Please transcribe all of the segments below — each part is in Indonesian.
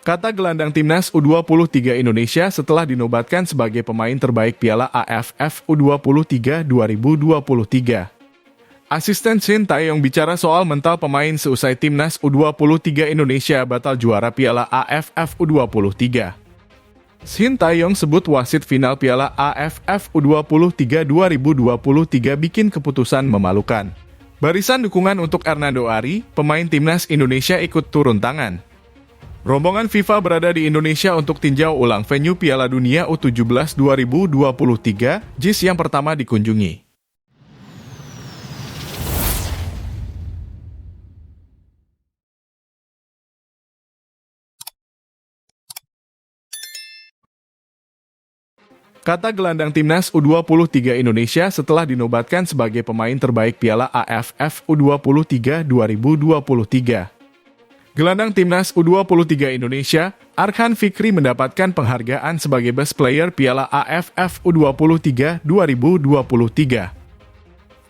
Kata gelandang timnas U23 Indonesia setelah dinobatkan sebagai pemain terbaik Piala AFF U23 2023. Asisten Shin Tae-yong bicara soal mental pemain seusai timnas U23 Indonesia batal juara Piala AFF U23. Shin Tae-yong sebut wasit final Piala AFF U23 2023 bikin keputusan memalukan. Barisan dukungan untuk Hernando Ari, pemain timnas Indonesia ikut turun tangan. Rombongan FIFA berada di Indonesia untuk tinjau ulang venue Piala Dunia U17 2023, JIS yang pertama dikunjungi. Kata gelandang timnas U23 Indonesia setelah dinobatkan sebagai pemain terbaik Piala AFF U23 2023. Gelandang timnas U23 Indonesia, Arkan Fikri mendapatkan penghargaan sebagai Best Player Piala AFF U23 2023.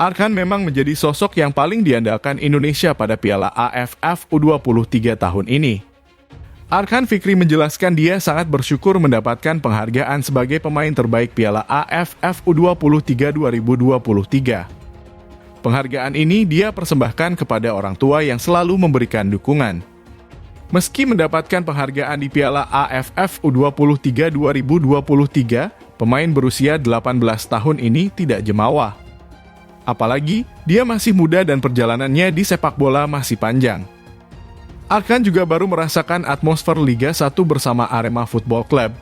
Arkan memang menjadi sosok yang paling diandalkan Indonesia pada Piala AFF U23 tahun ini. Arkan Fikri menjelaskan dia sangat bersyukur mendapatkan penghargaan sebagai pemain terbaik Piala AFF U23 2023. Penghargaan ini dia persembahkan kepada orang tua yang selalu memberikan dukungan. Meski mendapatkan penghargaan di Piala AFF U23 2023, pemain berusia 18 tahun ini tidak jemawa. Apalagi, dia masih muda dan perjalanannya di sepak bola masih panjang. Arkan juga baru merasakan atmosfer Liga 1 bersama Arema Football Club.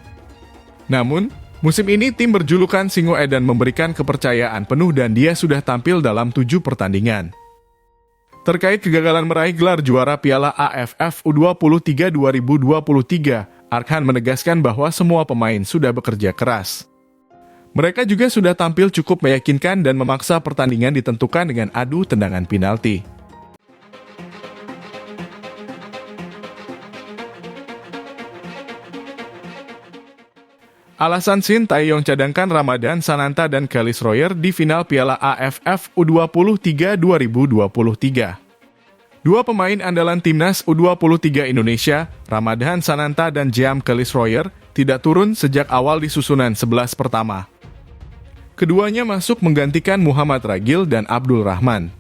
Namun, musim ini tim berjulukan Singoedan memberikan kepercayaan penuh dan dia sudah tampil dalam 7 pertandingan. Terkait kegagalan meraih gelar juara Piala AFF U23 2023, Arkan menegaskan bahwa semua pemain sudah bekerja keras. Mereka juga sudah tampil cukup meyakinkan dan memaksa pertandingan ditentukan dengan adu tendangan penalti. Alasan Shin Tae-yong cadangkan Ramadan Sananta dan Kelly Schroyer di final Piala AFF U23 2023. Dua pemain andalan timnas U23 Indonesia, Ramadan Sananta dan Jeam Kelly Schroyer, tidak turun sejak awal di susunan 11 pertama. Keduanya masuk menggantikan Muhammad Ragil dan Abdul Rahman.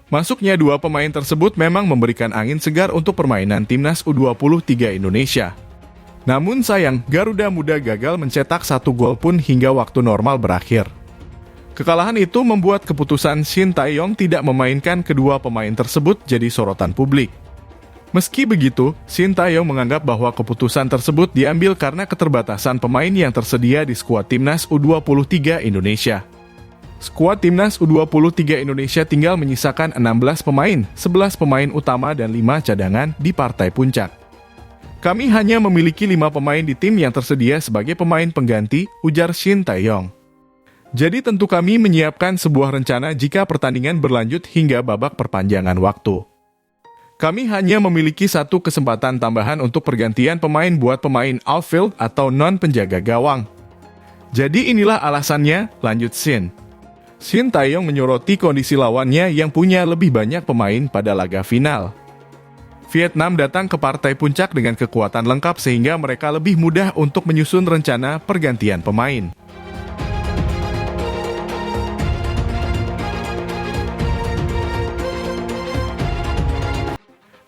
Masuknya dua pemain tersebut memang memberikan angin segar untuk permainan timnas U23 Indonesia. Namun sayang, Garuda Muda gagal mencetak 1 gol pun hingga waktu normal berakhir. Kekalahan itu membuat keputusan Shin Tae-yong tidak memainkan kedua pemain tersebut jadi sorotan publik. Meski begitu, Shin Tae-yong menganggap bahwa keputusan tersebut diambil karena keterbatasan pemain yang tersedia di skuad timnas U23 Indonesia. Skuad timnas U23 Indonesia tinggal menyisakan 16 pemain, 11 pemain utama dan 5 cadangan di partai puncak. Kami hanya memiliki 5 pemain di tim yang tersedia sebagai pemain pengganti, ujar Shin Tae-yong. Jadi tentu kami menyiapkan sebuah rencana jika pertandingan berlanjut hingga babak perpanjangan waktu. Kami hanya memiliki 1 kesempatan tambahan untuk pergantian pemain buat pemain outfield atau non-penjaga gawang. Jadi inilah alasannya, lanjut Shin. Shin Tae-yong menyoroti kondisi lawannya yang punya lebih banyak pemain pada laga final. Vietnam datang ke partai puncak dengan kekuatan lengkap sehingga mereka lebih mudah untuk menyusun rencana pergantian pemain.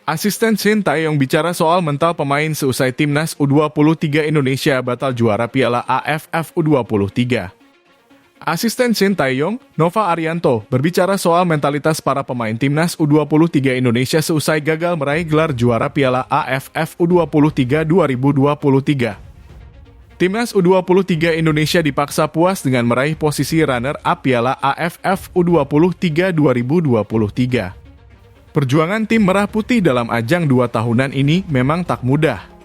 Asisten Shin Tae-yong bicara soal mental pemain seusai timnas U23 Indonesia batal juara Piala AFF U23. Asisten Shin Tae-yong, Nova Arianto, berbicara soal mentalitas para pemain timnas U23 Indonesia seusai gagal meraih gelar juara Piala AFF U23 2023. Timnas U23 Indonesia dipaksa puas dengan meraih posisi runner-up Piala AFF U23 2023. Perjuangan tim Merah Putih dalam ajang 2 tahunan ini memang tak mudah.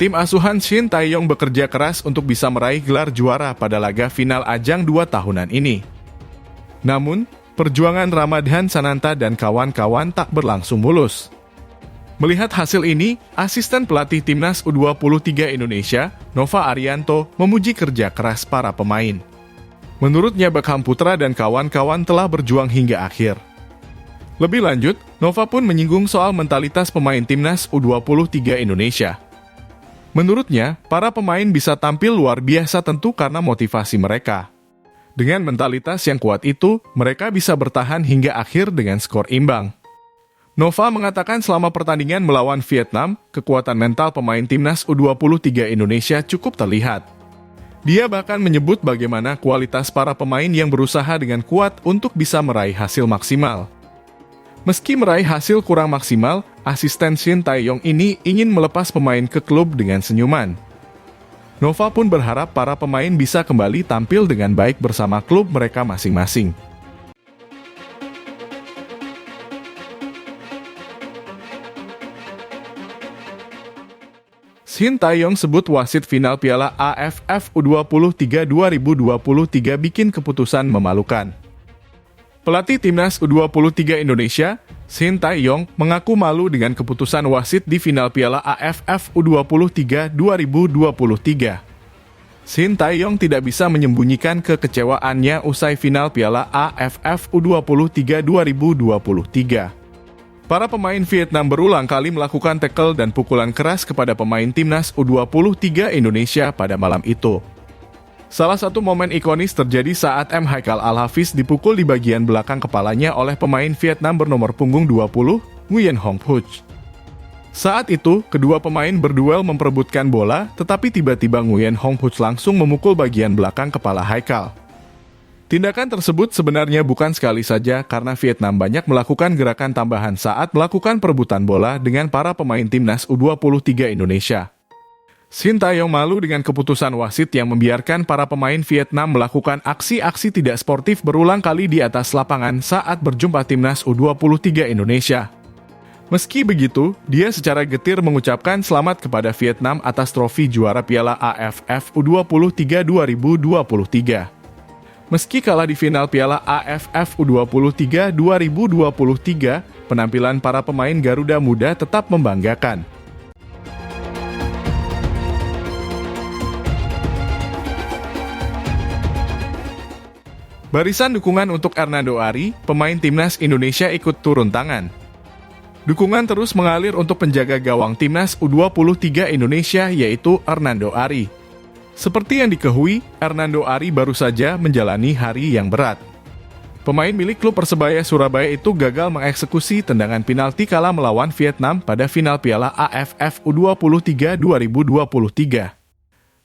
Tim asuhan Shin Tae-yong bekerja keras untuk bisa meraih gelar juara pada laga final ajang 2 tahunan ini. Namun, perjuangan Ramadan Sananta dan kawan-kawan tak berlangsung mulus. Melihat hasil ini, asisten pelatih timnas U23 Indonesia, Nova Arianto, memuji kerja keras para pemain. Menurutnya Beckham Putra dan kawan-kawan telah berjuang hingga akhir. Lebih lanjut, Nova pun menyinggung soal mentalitas pemain timnas U23 Indonesia. Menurutnya, para pemain bisa tampil luar biasa tentu karena motivasi mereka. Dengan mentalitas yang kuat itu, mereka bisa bertahan hingga akhir dengan skor imbang. Nova mengatakan selama pertandingan melawan Vietnam, kekuatan mental pemain timnas U23 Indonesia cukup terlihat. Dia bahkan menyebut bagaimana kualitas para pemain yang berusaha dengan kuat untuk bisa meraih hasil maksimal. Meski meraih hasil kurang maksimal, asisten Shin Tae-yong ini ingin melepas pemain ke klub dengan senyuman. Nova pun berharap para pemain bisa kembali tampil dengan baik bersama klub mereka masing-masing. Shin Tae-yong sebut wasit final Piala AFF U23 2023 bikin keputusan memalukan. Pelatih timnas U23 Indonesia, Shin Tae-yong, mengaku malu dengan keputusan wasit di final Piala AFF U23 2023. Shin Tae-yong tidak bisa menyembunyikan kekecewaannya usai final Piala AFF U23 2023. Para pemain Vietnam berulang kali melakukan tackle dan pukulan keras kepada pemain timnas U23 Indonesia pada malam itu. Salah satu momen ikonis terjadi saat M. Haikal Al-Hafiz dipukul di bagian belakang kepalanya oleh pemain Vietnam bernomor punggung 20, Nguyen Hong Puch. Saat itu, kedua pemain berduel memperebutkan bola, tetapi tiba-tiba Nguyen Hong Puch langsung memukul bagian belakang kepala Haikal. Tindakan tersebut sebenarnya bukan sekali saja karena Vietnam banyak melakukan gerakan tambahan saat melakukan perebutan bola dengan para pemain timnas U23 Indonesia. Shin Tae-yong malu dengan keputusan wasit yang membiarkan para pemain Vietnam melakukan aksi-aksi tidak sportif berulang kali di atas lapangan saat berjumpa timnas U23 Indonesia. Meski begitu, dia secara getir mengucapkan selamat kepada Vietnam atas trofi juara Piala AFF U23 2023. Meski kalah di final Piala AFF U23 2023, penampilan para pemain Garuda Muda tetap membanggakan. Barisan dukungan untuk Hernando Ari, pemain timnas Indonesia ikut turun tangan. Dukungan terus mengalir untuk penjaga gawang timnas U23 Indonesia yaitu Hernando Ari. Seperti yang diketahui, Hernando Ari baru saja menjalani hari yang berat. Pemain milik klub Persebaya Surabaya itu gagal mengeksekusi tendangan penalti kala melawan Vietnam pada final Piala AFF U23 2023.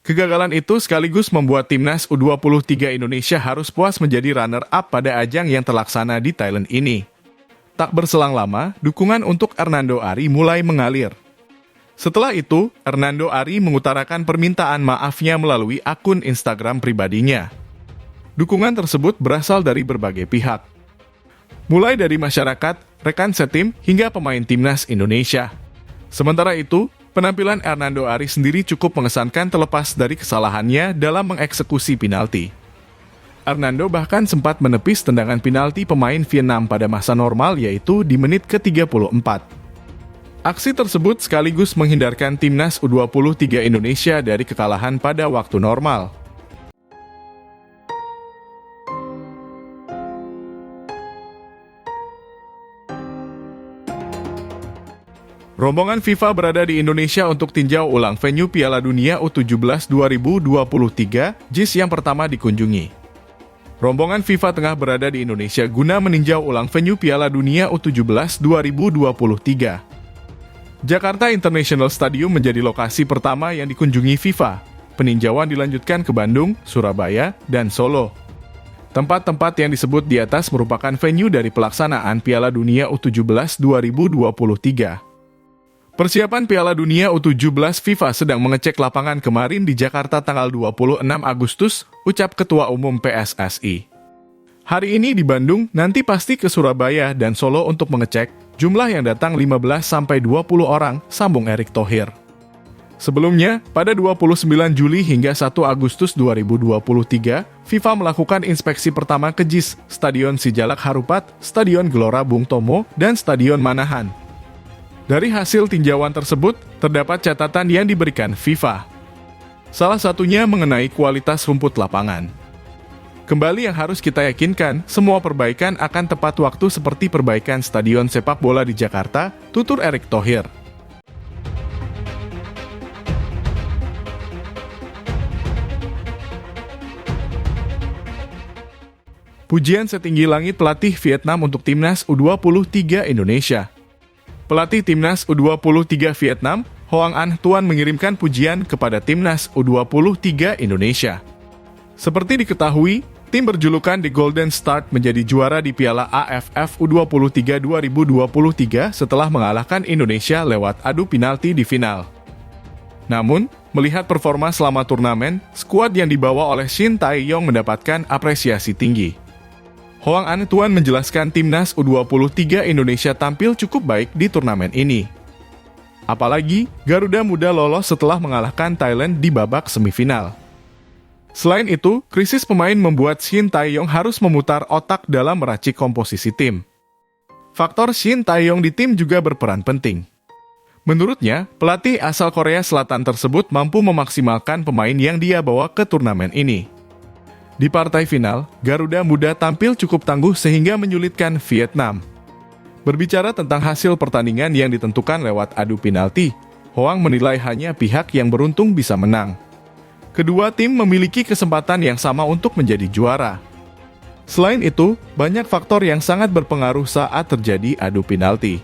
Kegagalan itu sekaligus membuat timnas U23 Indonesia harus puas menjadi runner-up pada ajang yang terlaksana di Thailand ini. Tak berselang lama, dukungan untuk Hernando Ari mulai mengalir. Setelah itu, Hernando Ari mengutarakan permintaan maafnya melalui akun Instagram pribadinya. Dukungan tersebut berasal dari berbagai pihak. Mulai dari masyarakat, rekan setim, hingga pemain timnas Indonesia. Sementara itu, penampilan Hernando Ari sendiri cukup mengesankan terlepas dari kesalahannya dalam mengeksekusi penalti. Hernando bahkan sempat menepis tendangan penalti pemain Vietnam pada masa normal yaitu di menit ke-34. Aksi tersebut sekaligus menghindarkan timnas U23 Indonesia dari kekalahan pada waktu normal. Rombongan FIFA berada di Indonesia untuk tinjau ulang venue Piala Dunia U17 2023, JIS yang pertama dikunjungi. Rombongan FIFA tengah berada di Indonesia guna meninjau ulang venue Piala Dunia U17 2023. Jakarta International Stadium menjadi lokasi pertama yang dikunjungi FIFA. Peninjauan dilanjutkan ke Bandung, Surabaya, dan Solo. Tempat-tempat yang disebut di atas merupakan venue dari pelaksanaan Piala Dunia U17 2023. Persiapan Piala Dunia U17 FIFA sedang mengecek lapangan kemarin di Jakarta tanggal 26 Agustus, ucap Ketua Umum PSSI. Hari ini di Bandung, nanti pasti ke Surabaya dan Solo untuk mengecek, jumlah yang datang 15-20 orang, sambung Erick Thohir. Sebelumnya, pada 29 Juli hingga 1 Agustus 2023, FIFA melakukan inspeksi pertama ke JIS, Stadion Sijalak Harupat, Stadion Gelora Bung Tomo, dan Stadion Manahan. Dari hasil tinjauan tersebut, terdapat catatan yang diberikan FIFA. Salah satunya mengenai kualitas rumput lapangan. Kembali yang harus kita yakinkan, semua perbaikan akan tepat waktu seperti perbaikan stadion sepak bola di Jakarta, tutur Erick Thohir. Pujian setinggi langit pelatih Vietnam untuk Timnas U23 Indonesia. Pelatih Timnas U23 Vietnam, Hoang Anh Tuan mengirimkan pujian kepada Timnas U23 Indonesia. Seperti diketahui, tim berjulukan The Golden Start menjadi juara di Piala AFF U23 2023 setelah mengalahkan Indonesia lewat adu penalti di final. Namun, melihat performa selama turnamen, skuad yang dibawa oleh Shin Tae-yong mendapatkan apresiasi tinggi. Hoang Anh Tuan menjelaskan Timnas U23 Indonesia tampil cukup baik di turnamen ini. Apalagi, Garuda Muda lolos setelah mengalahkan Thailand di babak semifinal. Selain itu, krisis pemain membuat Shin Tae-yong harus memutar otak dalam meracik komposisi tim. Faktor Shin Tae-yong di tim juga berperan penting. Menurutnya, pelatih asal Korea Selatan tersebut mampu memaksimalkan pemain yang dia bawa ke turnamen ini. Di partai final, Garuda Muda tampil cukup tangguh sehingga menyulitkan Vietnam. Berbicara tentang hasil pertandingan yang ditentukan lewat adu penalti, Hoang menilai hanya pihak yang beruntung bisa menang. Kedua tim memiliki kesempatan yang sama untuk menjadi juara. Selain itu, banyak faktor yang sangat berpengaruh saat terjadi adu penalti.